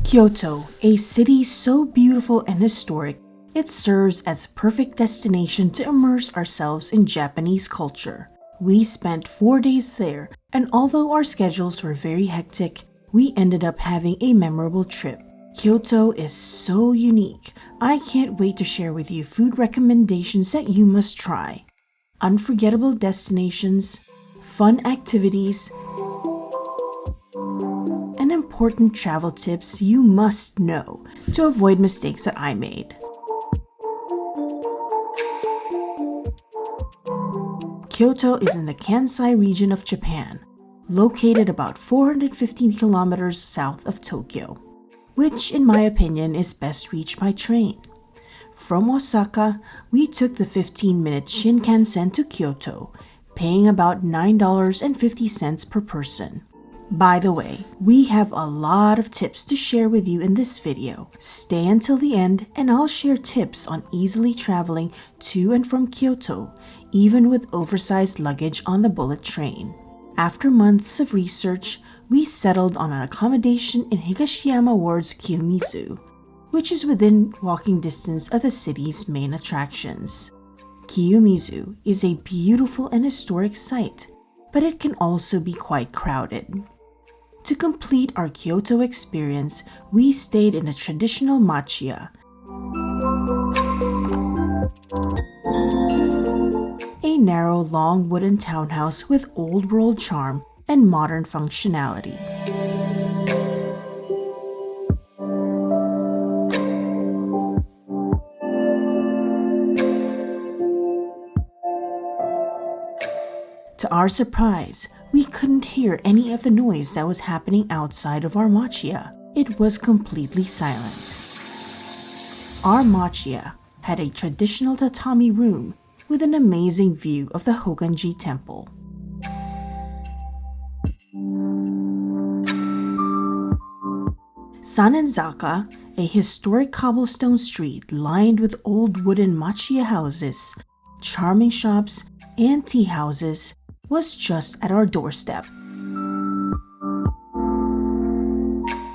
Kyoto, a city so beautiful and historic, it serves as a perfect destination to immerse ourselves in Japanese culture. We spent 4 days there, and although our schedules were very hectic, we ended up having a memorable trip. Kyoto is so unique. I can't wait to share with you food recommendations that you must try, unforgettable destinations, fun activities, and important travel tips you must know to avoid mistakes that I made. Kyoto is in the Kansai region of Japan, located about 450 kilometers south of Tokyo, which in my opinion is best reached by train. From Osaka, we took the 15-minute Shinkansen to Kyoto, paying about $9.50 per person. By the way, we have a lot of tips to share with you in this video. Stay until the end and I'll share tips on easily traveling to and from Kyoto, even with oversized luggage on the bullet train. After months of research, we settled on an accommodation in Higashiyama Ward's Kiyomizu, which is within walking distance of the city's main attractions. Kiyomizu is a beautiful and historic site, but it can also be quite crowded. To complete our Kyoto experience, we stayed in a traditional Machiya, a narrow, long wooden townhouse with old-world charm and modern functionality. To our surprise, we couldn't hear any of the noise that was happening outside of our Machiya. It was completely silent. Our Machiya had a traditional tatami room with an amazing view of the Hokan-ji Temple. Sanenzaka, a historic cobblestone street lined with old wooden Machiya houses, charming shops, and tea houses, was just at our doorstep.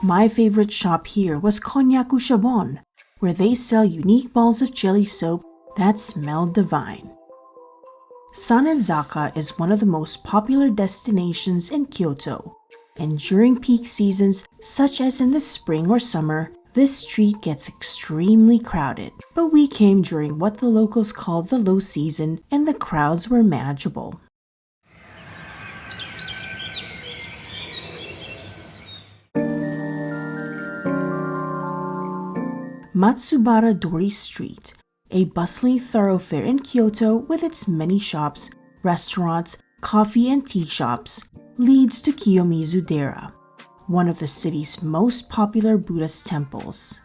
My favorite shop here was Konnyaku Shabon, where they sell unique balls of jelly soap that smelled divine. Sanenzaka is one of the most popular destinations in Kyoto, and during peak seasons such as in the spring or summer, this street gets extremely crowded. But we came during what the locals called the low season and the crowds were manageable. Matsubara-Dori Street, a bustling thoroughfare in Kyoto with its many shops, restaurants, coffee and tea shops, leads to Kiyomizu-dera, one of the city's most popular Buddhist temples.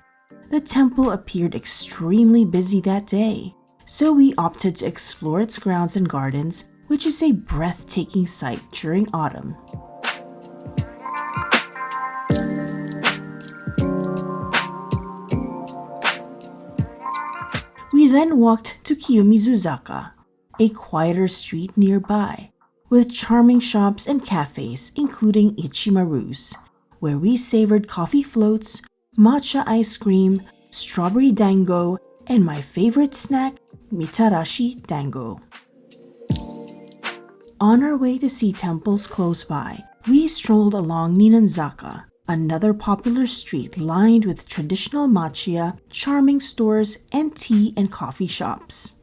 The temple appeared extremely busy that day, so we opted to explore its grounds and gardens, which is a breathtaking sight during autumn. We then walked to Kiyomizu-zaka, a quieter street nearby, with charming shops and cafes including Ichimaru's, where we savored coffee floats, matcha ice cream, strawberry dango, and my favorite snack, mitarashi dango. On our way to see temples close by, we strolled along Ninanzaka, another popular street lined with traditional Machiya, charming stores, and tea and coffee shops.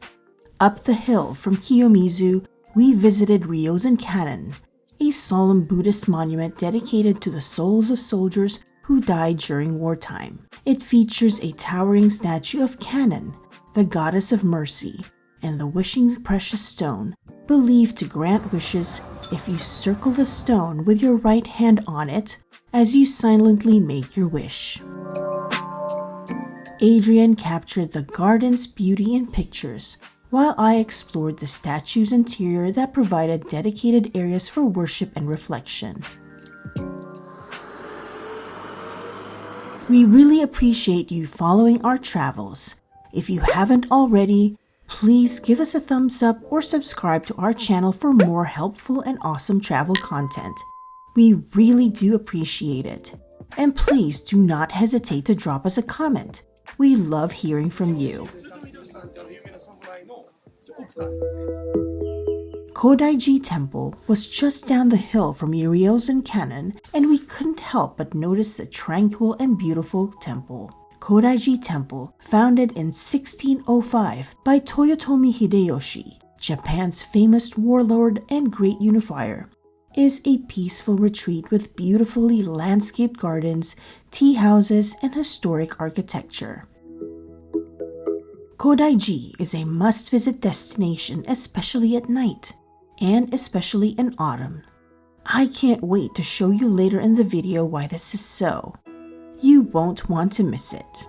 Up the hill from Kiyomizu, we visited Ryozen Kannon, a solemn Buddhist monument dedicated to the souls of soldiers who died during wartime. It features a towering statue of Kannon, the goddess of mercy, and the wishing precious stone, believed to grant wishes if you circle the stone with your right hand on it as you silently make your wish. Adrian captured the garden's beauty in pictures, while I explored the statue's interior that provided dedicated areas for worship and reflection. We really appreciate you following our travels. If you haven't already, please give us a thumbs up or subscribe to our channel for more helpful and awesome travel content. We really do appreciate it. And please do not hesitate to drop us a comment. We love hearing from you. Kodaiji Temple was just down the hill from Ryozen Kannon, and we couldn't help but notice the tranquil and beautiful temple. Kodaiji Temple, founded in 1605 by Toyotomi Hideyoshi, Japan's famous warlord and great unifier, is a peaceful retreat with beautifully landscaped gardens, tea houses, and historic architecture. Kodaiji is a must-visit destination, especially at night, and especially in autumn. I can't wait to show you later in the video why this is so. You won't want to miss it.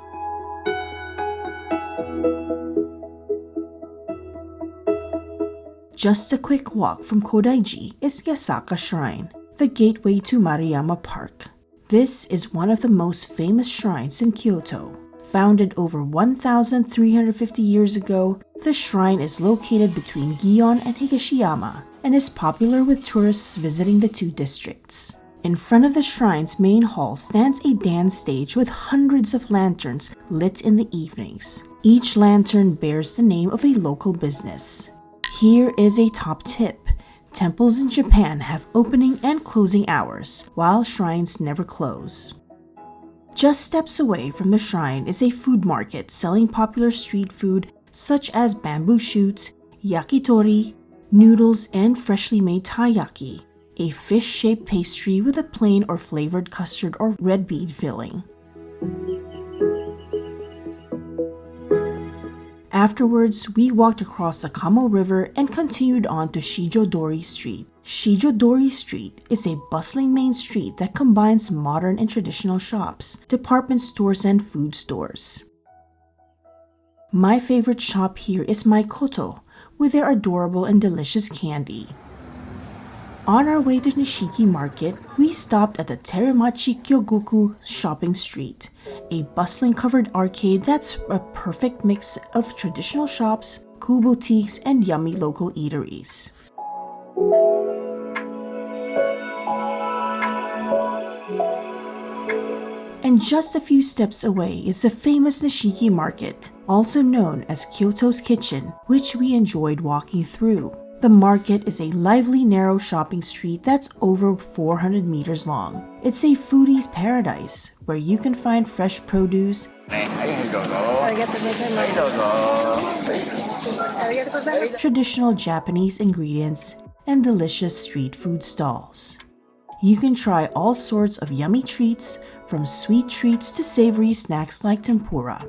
Just a quick walk from Kodaiji is Yasaka Shrine, the gateway to Maruyama Park. This is one of the most famous shrines in Kyoto. Founded over 1,350 years ago, the shrine is located between Gion and Higashiyama and is popular with tourists visiting the two districts. In front of the shrine's main hall stands a dance stage with hundreds of lanterns lit in the evenings. Each lantern bears the name of a local business. Here is a top tip. Temples in Japan have opening and closing hours, while shrines never close. Just steps away from the shrine is a food market selling popular street food such as bamboo shoots, yakitori, noodles, and freshly made taiyaki, a fish-shaped pastry with a plain or flavored custard or red bean filling. Afterwards, we walked across the Kamo River and continued on to Nijō-Dori Street. Nijō-Dori Street is a bustling main street that combines modern and traditional shops, department stores, and food stores. My favorite shop here is Maikoto, with their adorable and delicious candy. On our way to Nishiki Market, we stopped at the Teramachi Kyogoku shopping street, a bustling covered arcade that's a perfect mix of traditional shops, cool boutiques, and yummy local eateries. And just a few steps away is the famous Nishiki Market, also known as Kyoto's Kitchen, which we enjoyed walking through. The market is a lively, narrow shopping street that's over 400 meters long. It's a foodie's paradise, where you can find fresh produce, traditional Japanese ingredients, and delicious street food stalls. You can try all sorts of yummy treats, from sweet treats to savory snacks like tempura.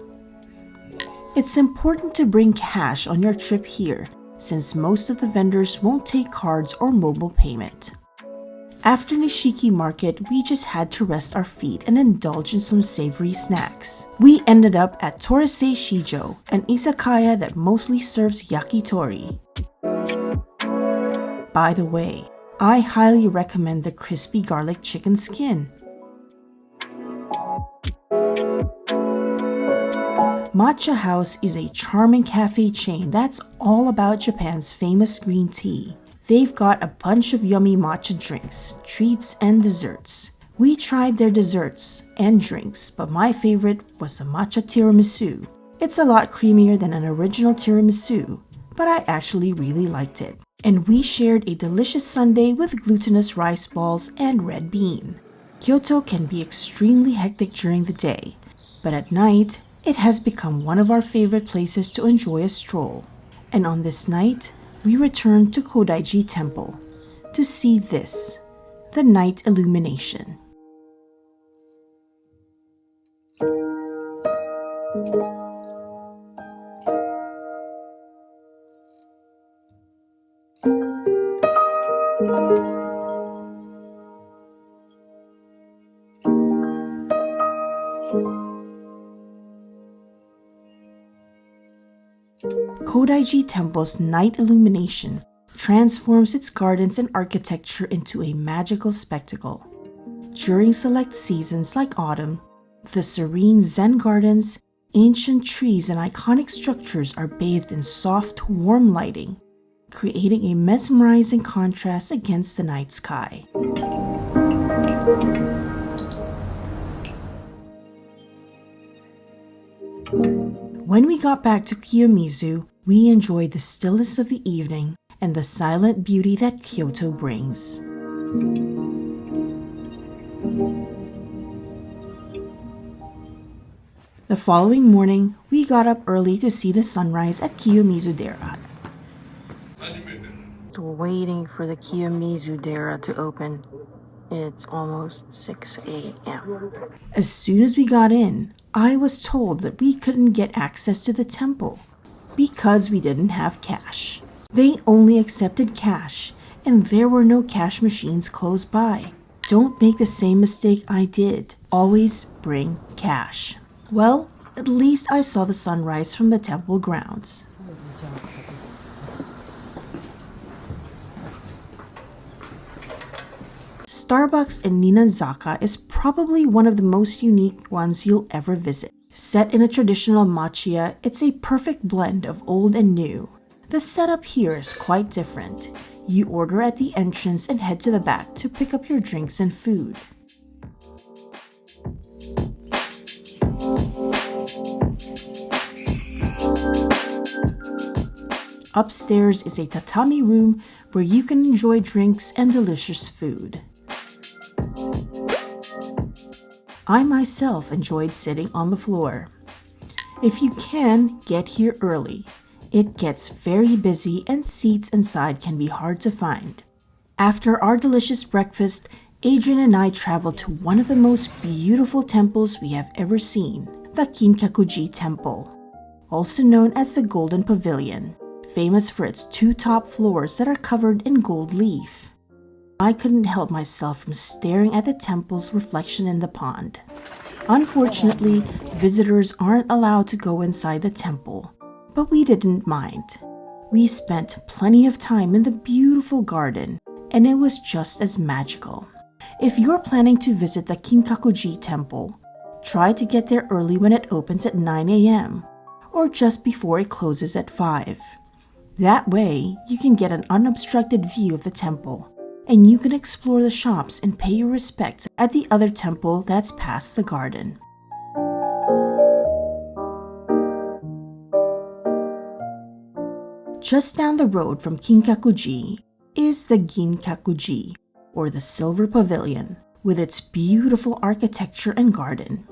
It's important to bring cash on your trip here, since most of the vendors won't take cards or mobile payment. After Nishiki Market, we just had to rest our feet and indulge in some savory snacks. We ended up at Torisei Shijo, an izakaya that mostly serves yakitori. By the way, I highly recommend the crispy garlic chicken skin. Maccha House is a charming cafe chain that's all about Japan's famous green tea. They've got a bunch of yummy matcha drinks, treats, and desserts. We tried their desserts and drinks, but my favorite was the matcha tiramisu. It's a lot creamier than an original tiramisu, but I actually really liked it. And we shared a delicious sundae with glutinous rice balls and red bean. Kyoto can be extremely hectic during the day, but at night, it has become one of our favorite places to enjoy a stroll. And on this night, we returned to Kodaiji Temple to see this, the night illumination. Kodaiji Temple's night illumination transforms its gardens and architecture into a magical spectacle. During select seasons like autumn, the serene Zen gardens, ancient trees, and iconic structures are bathed in soft, warm lighting, creating a mesmerizing contrast against the night sky. When we got back to Kiyomizu, we enjoyed the stillness of the evening and the silent beauty that Kyoto brings. The following morning, we got up early to see the sunrise at Kiyomizu-dera. Waiting for the Kiyomizu-dera to open. It's almost 6 a.m. As soon as we got in, I was told that we couldn't get access to the temple because we didn't have cash. They only accepted cash, and there were no cash machines close by. Don't make the same mistake I did. Always bring cash. Well, at least I saw the sunrise from the temple grounds. Starbucks in Ninazaka is probably one of the most unique ones you'll ever visit. Set in a traditional Machiya, it's a perfect blend of old and new. The setup here is quite different. You order at the entrance and head to the back to pick up your drinks and food. Upstairs is a tatami room where you can enjoy drinks and delicious food. I myself enjoyed sitting on the floor. If you can, get here early. It gets very busy and seats inside can be hard to find. After our delicious breakfast, Adrian and I traveled to one of the most beautiful temples we have ever seen, the Kinkaku-ji Temple, also known as the Golden Pavilion, famous for its 2 top floors that are covered in gold leaf. I couldn't help myself from staring at the temple's reflection in the pond. Unfortunately, visitors aren't allowed to go inside the temple, but we didn't mind. We spent plenty of time in the beautiful garden, and it was just as magical. If you're planning to visit the Kinkaku-ji Temple, try to get there early when it opens at 9 a.m. or just before it closes at 5. That way, you can get an unobstructed view of the temple, and you can explore the shops and pay your respects at the other temple that's past the garden. Just down the road from Kinkaku-ji is the Ginkaku-ji, or the Silver Pavilion, with its beautiful architecture and garden.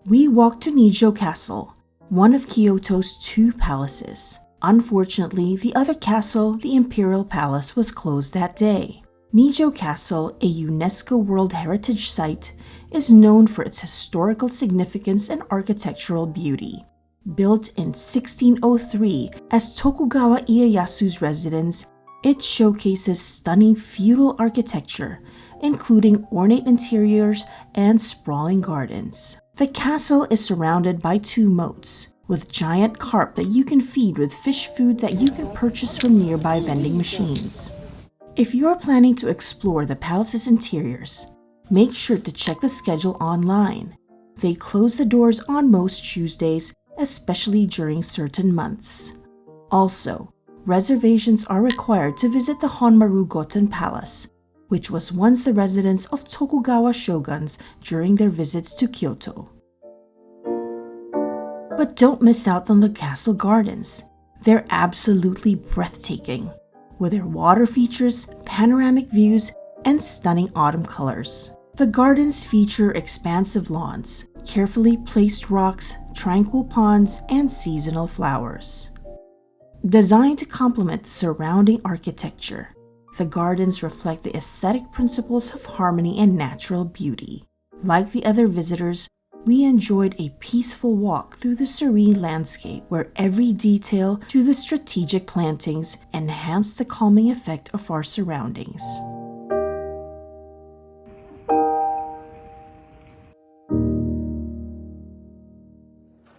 We walked to Nijō Castle, one of Kyoto's 2 palaces. Unfortunately, the other castle, the Imperial Palace, was closed that day. Nijō Castle, a UNESCO World Heritage Site, is known for its historical significance and architectural beauty. Built in 1603 as Tokugawa Ieyasu's residence, it showcases stunning feudal architecture, including ornate interiors and sprawling gardens. The castle is surrounded by 2 moats, with giant carp that you can feed with fish food that you can purchase from nearby vending machines. If you're planning to explore the palace's interiors, make sure to check the schedule online. They close the doors on most Tuesdays, especially during certain months. Also, reservations are required to visit the Honmaru Goten Palace, which was once the residence of Tokugawa shoguns during their visits to Kyoto. But don't miss out on the castle gardens. They're absolutely breathtaking, with their water features, panoramic views, and stunning autumn colors. The gardens feature expansive lawns, carefully placed rocks, tranquil ponds, and seasonal flowers. Designed to complement the surrounding architecture, the gardens reflect the aesthetic principles of harmony and natural beauty. Like the other visitors, we enjoyed a peaceful walk through the serene landscape where every detail to the strategic plantings enhanced the calming effect of our surroundings.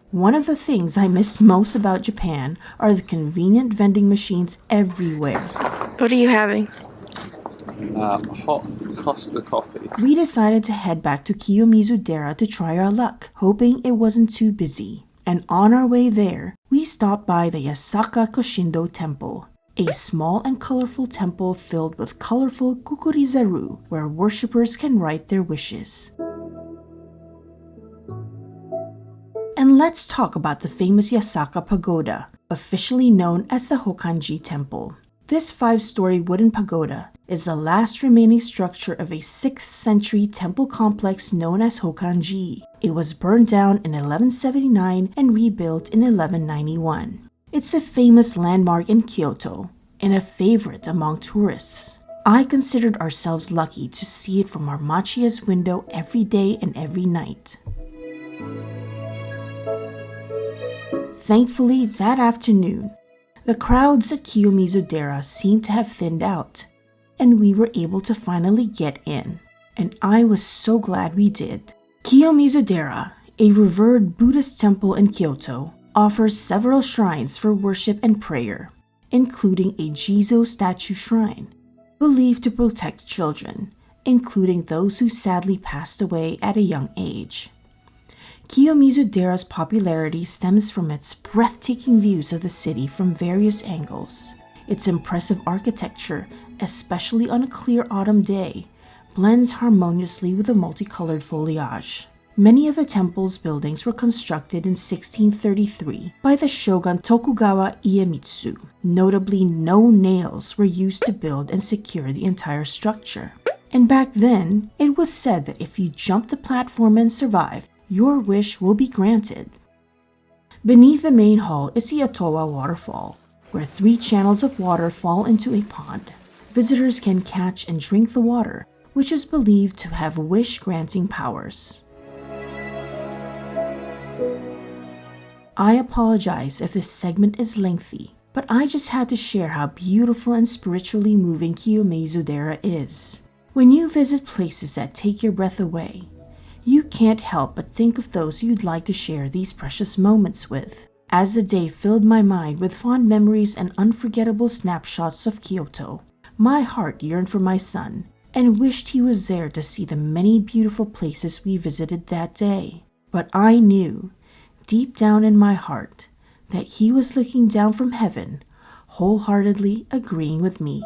One of the things I miss most about Japan are the convenient vending machines everywhere. What are you having? Hot Costa coffee. We decided to head back to Kiyomizu-dera to try our luck, hoping it wasn't too busy. And on our way there, we stopped by the Yasaka Koshindo Temple, a small and colorful temple filled with colorful kukurizaru, where worshippers can write their wishes. And let's talk about the famous Yasaka Pagoda, officially known as the Hokan-ji Temple. This 5-story wooden pagoda is the last remaining structure of a 6th century temple complex known as Hokan-ji. It was burned down in 1179 and rebuilt in 1191. It's a famous landmark in Kyoto and a favorite among tourists. I considered ourselves lucky to see it from our Machiya's window every day and every night. Thankfully, that afternoon, the crowds at Kiyomizu-dera seemed to have thinned out, and we were able to finally get in, and I was so glad we did. Kiyomizu-dera, a revered Buddhist temple in Kyoto, offers several shrines for worship and prayer, including a Jizo statue shrine, believed to protect children, including those who sadly passed away at a young age. Kiyomizu-dera's popularity stems from its breathtaking views of the city from various angles. Its impressive architecture, especially on a clear autumn day, blends harmoniously with the multicolored foliage. Many of the temple's buildings were constructed in 1633 by the shogun Tokugawa Iemitsu. Notably, no nails were used to build and secure the entire structure. And back then, it was said that if you jumped the platform and survived, your wish will be granted. Beneath the main hall is the Otowa waterfall, where 3 channels of water fall into a pond. Visitors can catch and drink the water, which is believed to have wish-granting powers. I apologize if this segment is lengthy, but I just had to share how beautiful and spiritually moving Kiyomizu-dera is. When you visit places that take your breath away, you can't help but think of those you'd like to share these precious moments with. As the day filled my mind with fond memories and unforgettable snapshots of Kyoto, my heart yearned for my son and wished he was there to see the many beautiful places we visited that day. But I knew, deep down in my heart, that he was looking down from heaven, wholeheartedly agreeing with me.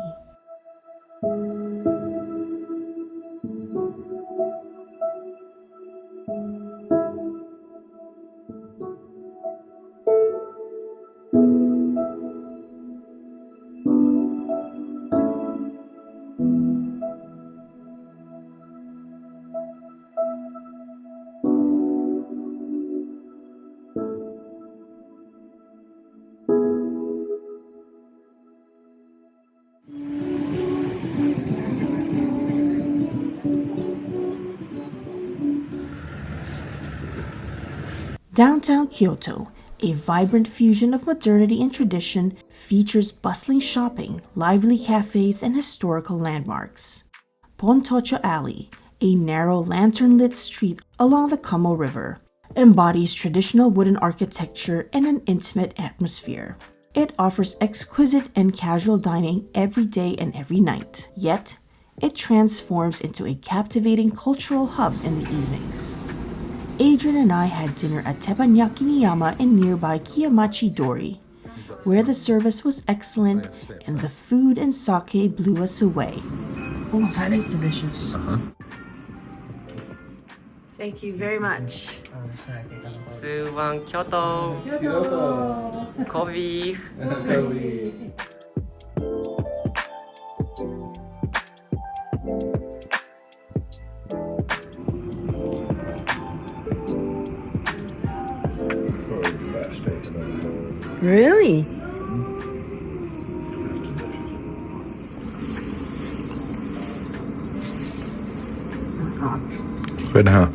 Downtown Kyoto, a vibrant fusion of modernity and tradition, features bustling shopping, lively cafes, and historical landmarks. Pontocho Alley, a narrow lantern-lit street along the Kamo River, embodies traditional wooden architecture and an intimate atmosphere. It offers exquisite and casual dining every day and every night, yet it transforms into a captivating cultural hub in the evenings. Adrian and I had dinner at Teppanyaki Niyama in nearby Kiyamachi-dori, where the service was excellent and the food and sake blew us away. Oh, that is delicious. Thank you very much. Kyoto. Kobe. Really? Good, huh?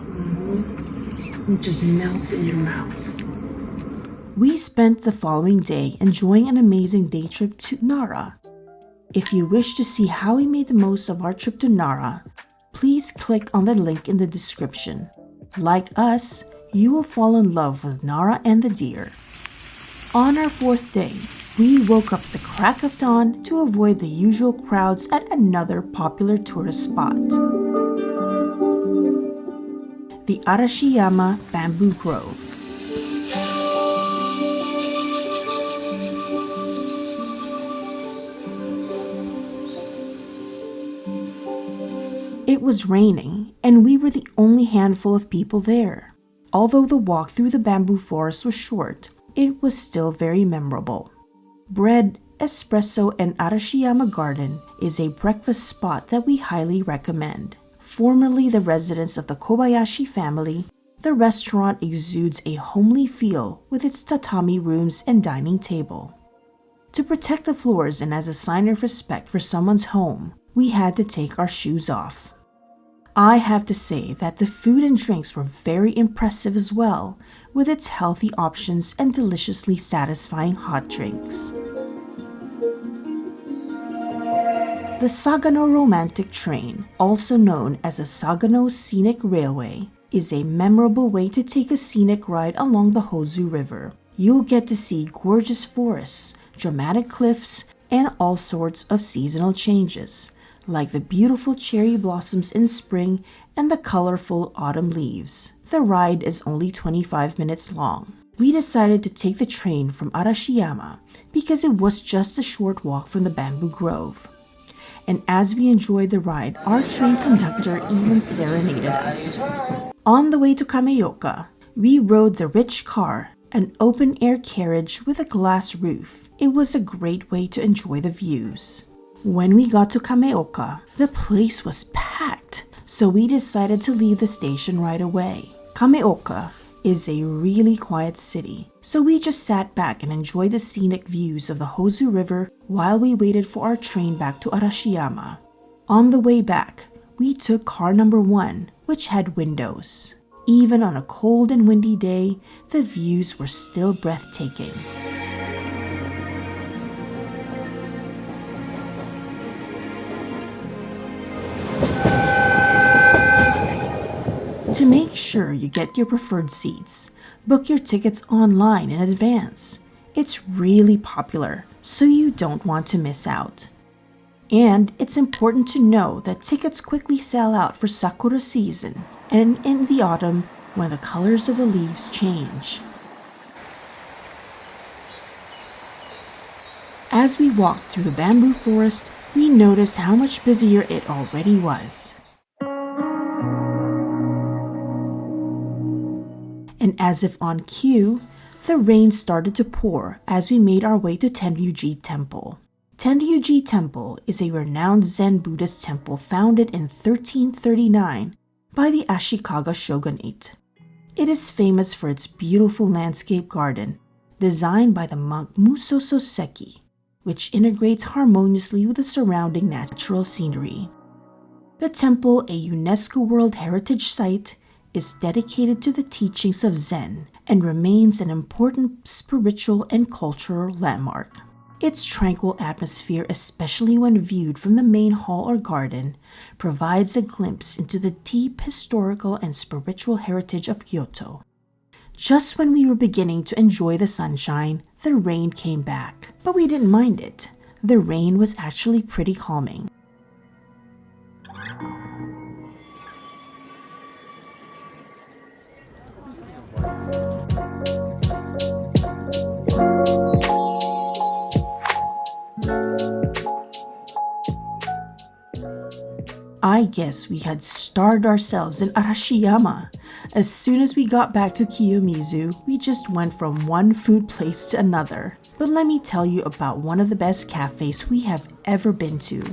It just melts in your mouth. We spent the following day enjoying an amazing day trip to Nara. If you wish to see how we made the most of our trip to Nara, please click on the link in the description. Like us, you will fall in love with Nara and the deer. On our 4th day, we woke up the crack of dawn to avoid the usual crowds at another popular tourist spot, the Arashiyama Bamboo Grove. It was raining, and we were the only handful of people there. Although the walk through the bamboo forest was short, it was still very memorable. Bread, espresso, and Arashiyama Garden is a breakfast spot that we highly recommend. Formerly the residence of the Kobayashi family, the restaurant exudes a homely feel with its tatami rooms and dining table. To protect the floors and as a sign of respect for someone's home, we had to take our shoes off. I have to say that the food and drinks were very impressive as well, with its healthy options and deliciously satisfying hot drinks. The Sagano Romantic Train, also known as the Sagano Scenic Railway, is a memorable way to take a scenic ride along the Hozu River. You'll get to see gorgeous forests, dramatic cliffs, and all sorts of seasonal changes, like the beautiful cherry blossoms in spring and the colorful autumn leaves. The ride is only 25 minutes long. We decided to take the train from Arashiyama because it was just a short walk from the bamboo grove. And as we enjoyed the ride, our train conductor even serenaded us. On the way to Kameoka, we rode the rich car, an open-air carriage with a glass roof. It was a great way to enjoy the views. When we got to Kameoka, the place was packed, so we decided to leave the station right away. Kameoka is a really quiet city, so we just sat back and enjoyed the scenic views of the Hozu River while we waited for our train back to Arashiyama. On the way back, we took car number 1, which had windows. Even on a cold and windy day, the views were still breathtaking. To make sure you get your preferred seats, book your tickets online in advance. It's really popular, so you don't want to miss out. And it's important to know that tickets quickly sell out for Sakura season and in the autumn when the colors of the leaves change. As we walked through the bamboo forest, we noticed how much busier it already was. And as if on cue, the rain started to pour as we made our way to Tenryu-ji Temple. Tenryu-ji Temple is a renowned Zen Buddhist temple founded in 1339 by the Ashikaga shogunate. It is famous for its beautiful landscape garden, designed by the monk Musoso Seki, which integrates harmoniously with the surrounding natural scenery. The temple, a UNESCO World Heritage Site, is dedicated to the teachings of Zen and remains an important spiritual and cultural landmark. Its tranquil atmosphere, especially when viewed from the main hall or garden, provides a glimpse into the deep historical and spiritual heritage of Kyoto. Just when we were beginning to enjoy the sunshine, the rain came back, but we didn't mind it. The rain was actually pretty calming. I guess we had starved ourselves in Arashiyama. As soon as we got back to Kiyomizu, we just went from one food place to another. But let me tell you about one of the best cafes we have ever been to.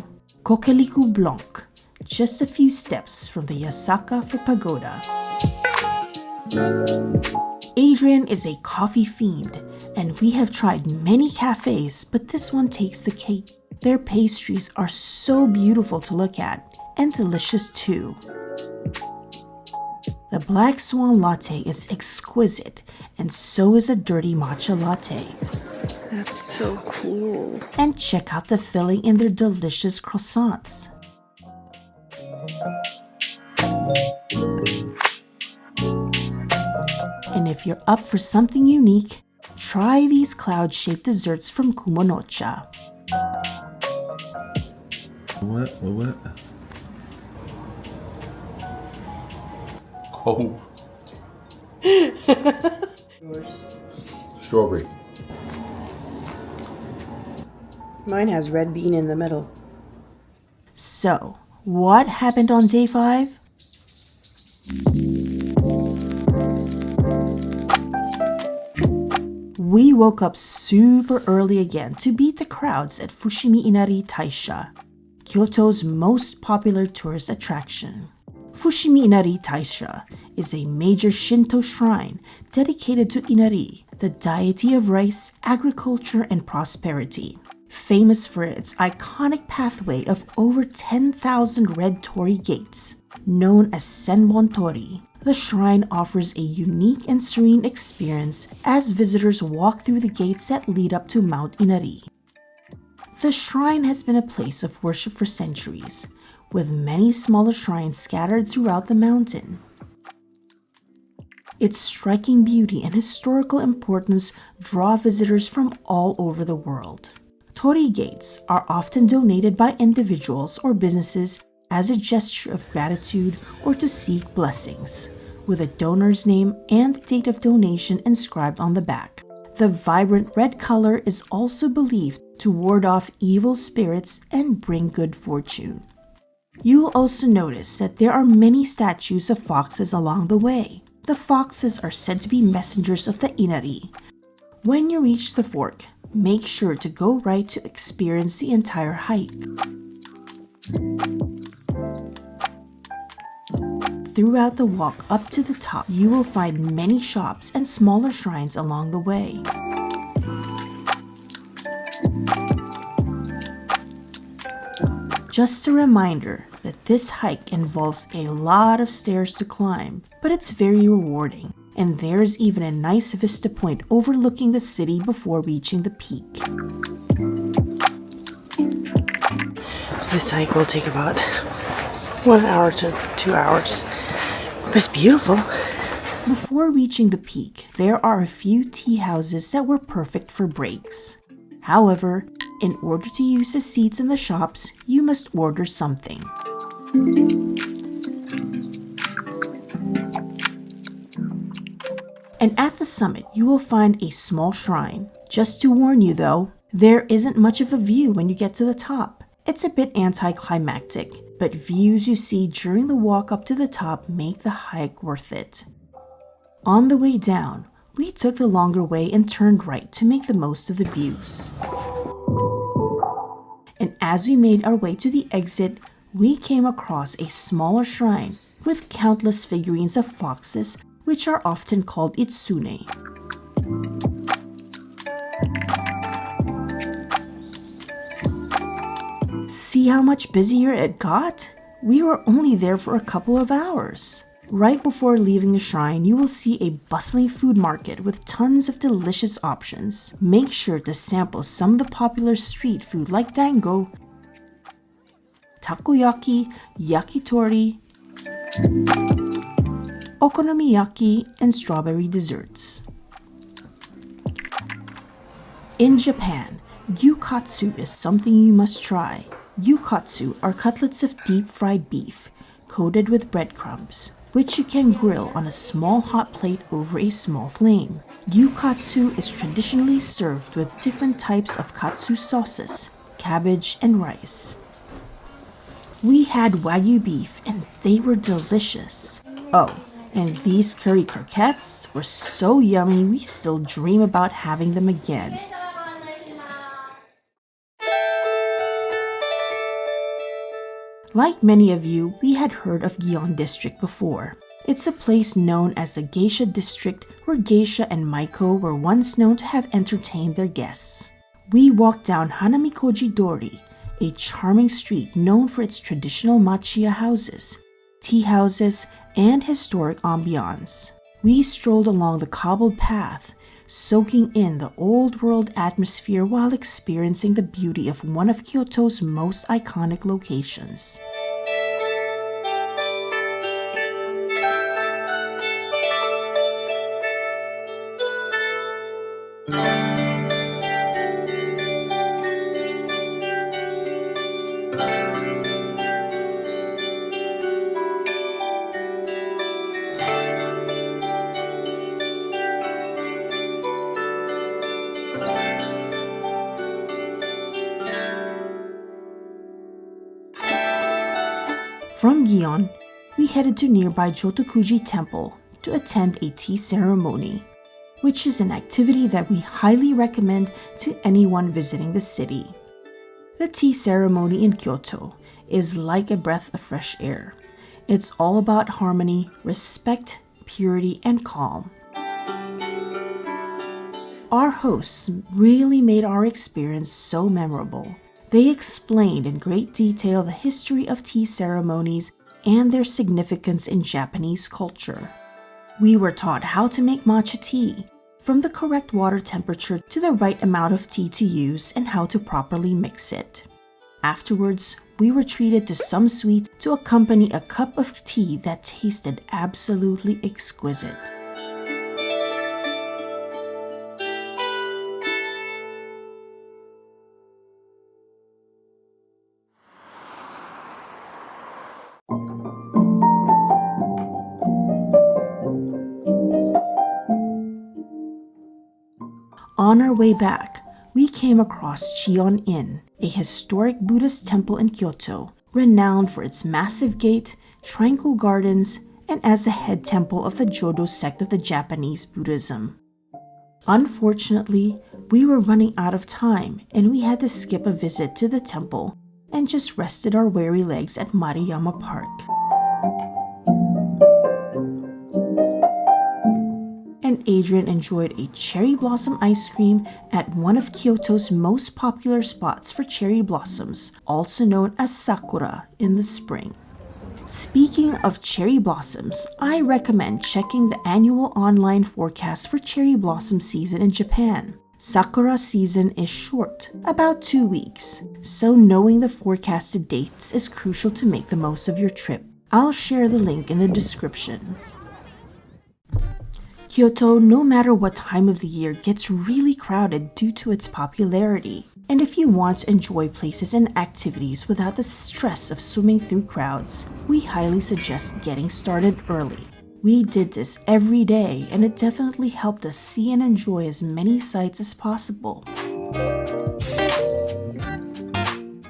Kokeliku Blanc, just a few steps from the Yasaka for Pagoda. Adrian is a coffee fiend, and we have tried many cafes, but this one takes the cake. Their pastries are so beautiful to look at, and delicious too. The Black Swan latte is exquisite, and so is a dirty matcha latte. That's so cool. And check out the filling in their delicious croissants. And if you're up for something unique, try these cloud-shaped desserts from Kumonocha. What? Cold. Strawberry. Mine has red bean in the middle. So, what happened on day 5? We woke up super early again to beat the crowds at Fushimi Inari Taisha, Kyoto's most popular tourist attraction. Fushimi Inari Taisha is a major Shinto shrine dedicated to Inari, the deity of rice, agriculture, and prosperity. Famous for its iconic pathway of over 10,000 red torii gates, known as Senbon Torii, the shrine offers a unique and serene experience as visitors walk through the gates that lead up to Mount Inari. The shrine has been a place of worship for centuries, with many smaller shrines scattered throughout the mountain. Its striking beauty and historical importance draw visitors from all over the world. Torii gates are often donated by individuals or businesses as a gesture of gratitude or to seek blessings, with a donor's name and the date of donation inscribed on the back. The vibrant red color is also believed to ward off evil spirits and bring good fortune. You'll also notice that there are many statues of foxes along the way. The foxes are said to be messengers of the Inari. When you reach the fork, make sure to go right to experience the entire hike. Throughout the walk up to the top, you will find many shops and smaller shrines along the way. Just a reminder that this hike involves a lot of stairs to climb, but it's very rewarding, and there's even a nice vista point overlooking the city before reaching the peak. This hike will take about 1 hour to 2 hours. But it's beautiful. Before reaching the peak, there are a few tea houses that were perfect for breaks. However, in order to use the seats in the shops, you must order something. And at the summit, you will find a small shrine. Just to warn you though, there isn't much of a view when you get to the top. It's a bit anticlimactic, but views you see during the walk up to the top make the hike worth it. On the way down, we took the longer way and turned right to make the most of the views. And as we made our way to the exit, we came across a smaller shrine with countless figurines of foxes, which are often called itsune. See how much busier it got? We were only there for a couple of hours. Right before leaving the shrine, you will see a bustling food market with tons of delicious options. Make sure to sample some of the popular street food like dango, takoyaki, yakitori, okonomiyaki, and strawberry desserts. In Japan, gyukatsu is something you must try. Gyukatsu are cutlets of deep-fried beef, coated with breadcrumbs, which you can grill on a small hot plate over a small flame. Gyukatsu is traditionally served with different types of katsu sauces, cabbage, and rice. We had Wagyu beef and they were delicious. Oh, and these curry croquettes were so yummy we still dream about having them again. Like many of you, we had heard of Gion District before. It's a place known as the Geisha District where geisha and maiko were once known to have entertained their guests. We walked down Hanamikoji-dori, a charming street known for its traditional Maccha houses, tea houses, and historic ambiance. We strolled along the cobbled path, soaking in the old world atmosphere while experiencing the beauty of one of Kyoto's most iconic locations. From Gion, we headed to nearby Jotokuji Temple to attend a tea ceremony. which is an activity that we highly recommend to anyone visiting the city. The tea ceremony in Kyoto is like a breath of fresh air. It's all about harmony, respect, purity, and calm. Our hosts really made our experience so memorable. They explained in great detail the history of tea ceremonies and their significance in Japanese culture. We were taught how to make matcha tea, from the correct water temperature to the right amount of tea to use and how to properly mix it. Afterwards, we were treated to some sweets to accompany a cup of tea that tasted absolutely exquisite. On our way back, we came across Chion-In, a historic Buddhist temple in Kyoto, renowned for its massive gate, tranquil gardens, and as the head temple of the Jodo sect of the Japanese Buddhism. Unfortunately, we were running out of time and we had to skip a visit to the temple and just rested our weary legs at Maruyama Park. And Adrian enjoyed a cherry blossom ice cream at one of Kyoto's most popular spots for cherry blossoms, also known as sakura in the spring. Speaking of cherry blossoms, I recommend checking the annual online forecast for cherry blossom season in Japan. Sakura season is short, about 2 weeks, so knowing the forecasted dates is crucial to make the most of your trip. I'll share the link in the description. Kyoto, no matter what time of the year, gets really crowded due to its popularity. And if you want to enjoy places and activities without the stress of swimming through crowds, we highly suggest getting started early. We did this every day, and it definitely helped us see and enjoy as many sights as possible.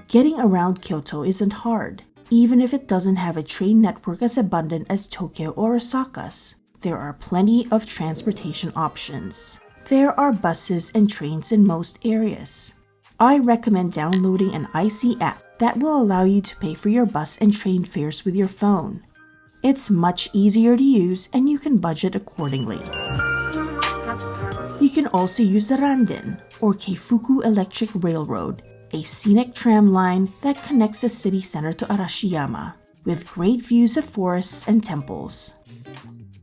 Getting around Kyoto isn't hard, even if it doesn't have a train network as abundant as Tokyo or Osaka's. There are plenty of transportation options. There are buses and trains in most areas. I recommend downloading an IC app that will allow you to pay for your bus and train fares with your phone. It's much easier to use and you can budget accordingly. You can also use the Randen, or Keifuku Electric Railroad, a scenic tram line that connects the city center to Arashiyama, with great views of forests and temples.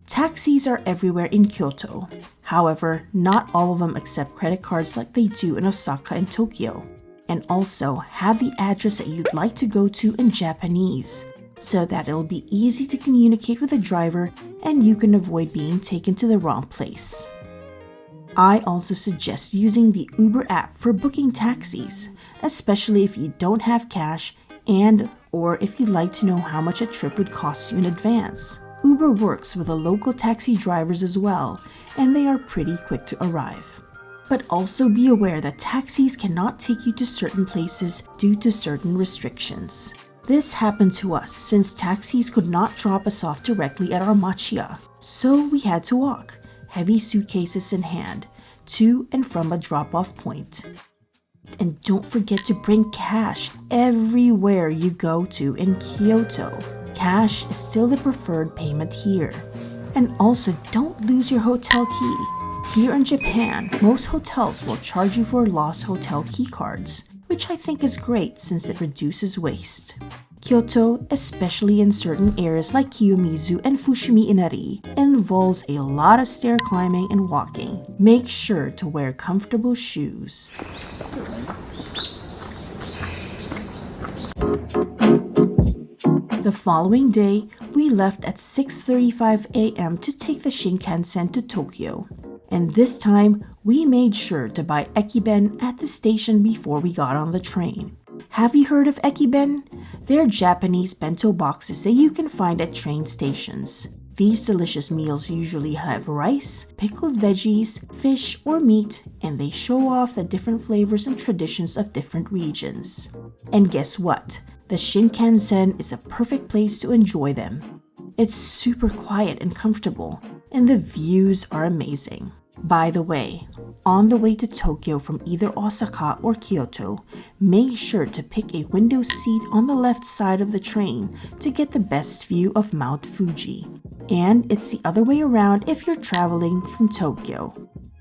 Taxis are everywhere in Kyoto. However, not all of them accept credit cards like they do in Osaka and Tokyo, and also have the address that you'd like to go to in Japanese, so that it'll be easy to communicate with the driver and you can avoid being taken to the wrong place. I also suggest using the Uber app for booking taxis, especially if you don't have cash or if you'd like to know how much a trip would cost you in advance. Uber works with the local taxi drivers as well, and they are pretty quick to arrive. But also be aware that taxis cannot take you to certain places due to certain restrictions. This happened to us since taxis could not drop us off directly at our Machiya, so we had to walk, heavy suitcases in hand, to and from a drop-off point. And don't forget to bring cash everywhere you go to in Kyoto. Cash is still the preferred payment here. And also, don't lose your hotel key. Here in Japan, most hotels will charge you for lost hotel key cards, which I think is great since it reduces waste. Kyoto, especially in certain areas like Kiyomizu and Fushimi Inari, involves a lot of stair climbing and walking. Make sure to wear comfortable shoes. The following day, we left at 6:35 a.m. to take the Shinkansen to Tokyo. And this time, we made sure to buy Eki-ben at the station before we got on the train. Have you heard of Eki-ben? They're Japanese bento boxes that you can find at train stations. These delicious meals usually have rice, pickled veggies, fish, or meat, and they show off the different flavors and traditions of different regions. And guess what? The Shinkansen is a perfect place to enjoy them. It's super quiet and comfortable, and the views are amazing. By the way, on the way to Tokyo from either Osaka or Kyoto, make sure to pick a window seat on the left side of the train to get the best view of Mount Fuji. And it's the other way around if you're traveling from Tokyo.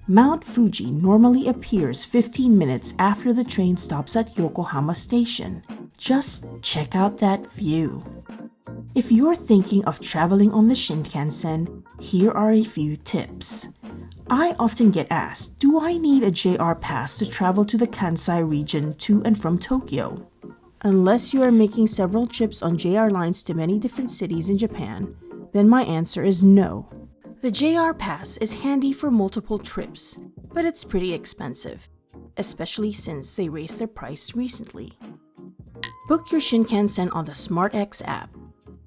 Mount Fuji normally appears 15 minutes after the train stops at Yokohama Station. Just check out that view. If you're thinking of traveling on the Shinkansen, here are a few tips. I often get asked, do I need a JR pass to travel to the Kansai region to and from Tokyo? Unless you are making several trips on JR lines to many different cities in Japan, then my answer is no. The JR pass is handy for multiple trips, but it's pretty expensive, especially since they raised their price recently. Book your Shinkansen on the SmartX app.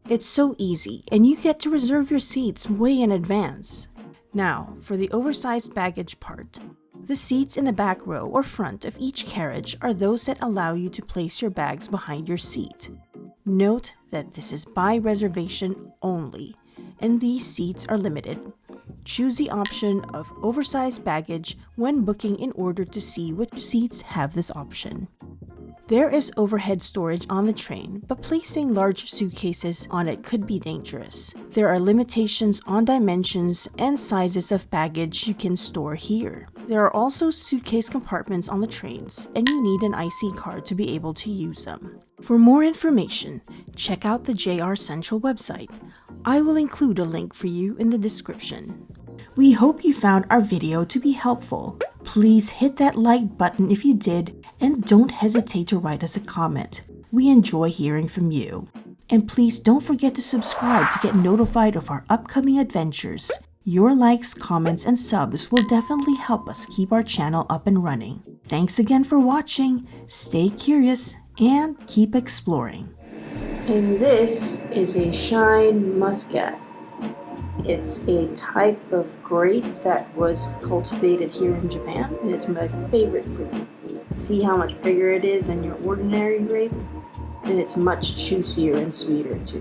It's so easy, and you get to reserve your seats way in advance. Now, for the oversized baggage part. The seats in the back row or front of each carriage are those that allow you to place your bags behind your seat. Note that this is by reservation only, and these seats are limited. Choose the option of oversized baggage when booking in order to see which seats have this option. There is overhead storage on the train, but placing large suitcases on it could be dangerous. There are limitations on dimensions and sizes of baggage you can store here. There are also suitcase compartments on the trains, and you need an IC card to be able to use them. For more information, check out the JR Central website. I will include a link for you in the description. We hope you found our video to be helpful. Please hit that like button if you did, and don't hesitate to write us a comment. We enjoy hearing from you. And please don't forget to subscribe to get notified of our upcoming adventures. Your likes, comments, and subs will definitely help us keep our channel up and running. Thanks again for watching, stay curious, and keep exploring. And this is a Shine Muscat. It's a type of grape that was cultivated here in Japan, and it's my favorite fruit. See how much bigger it is than your ordinary grape? And it's much juicier and sweeter too.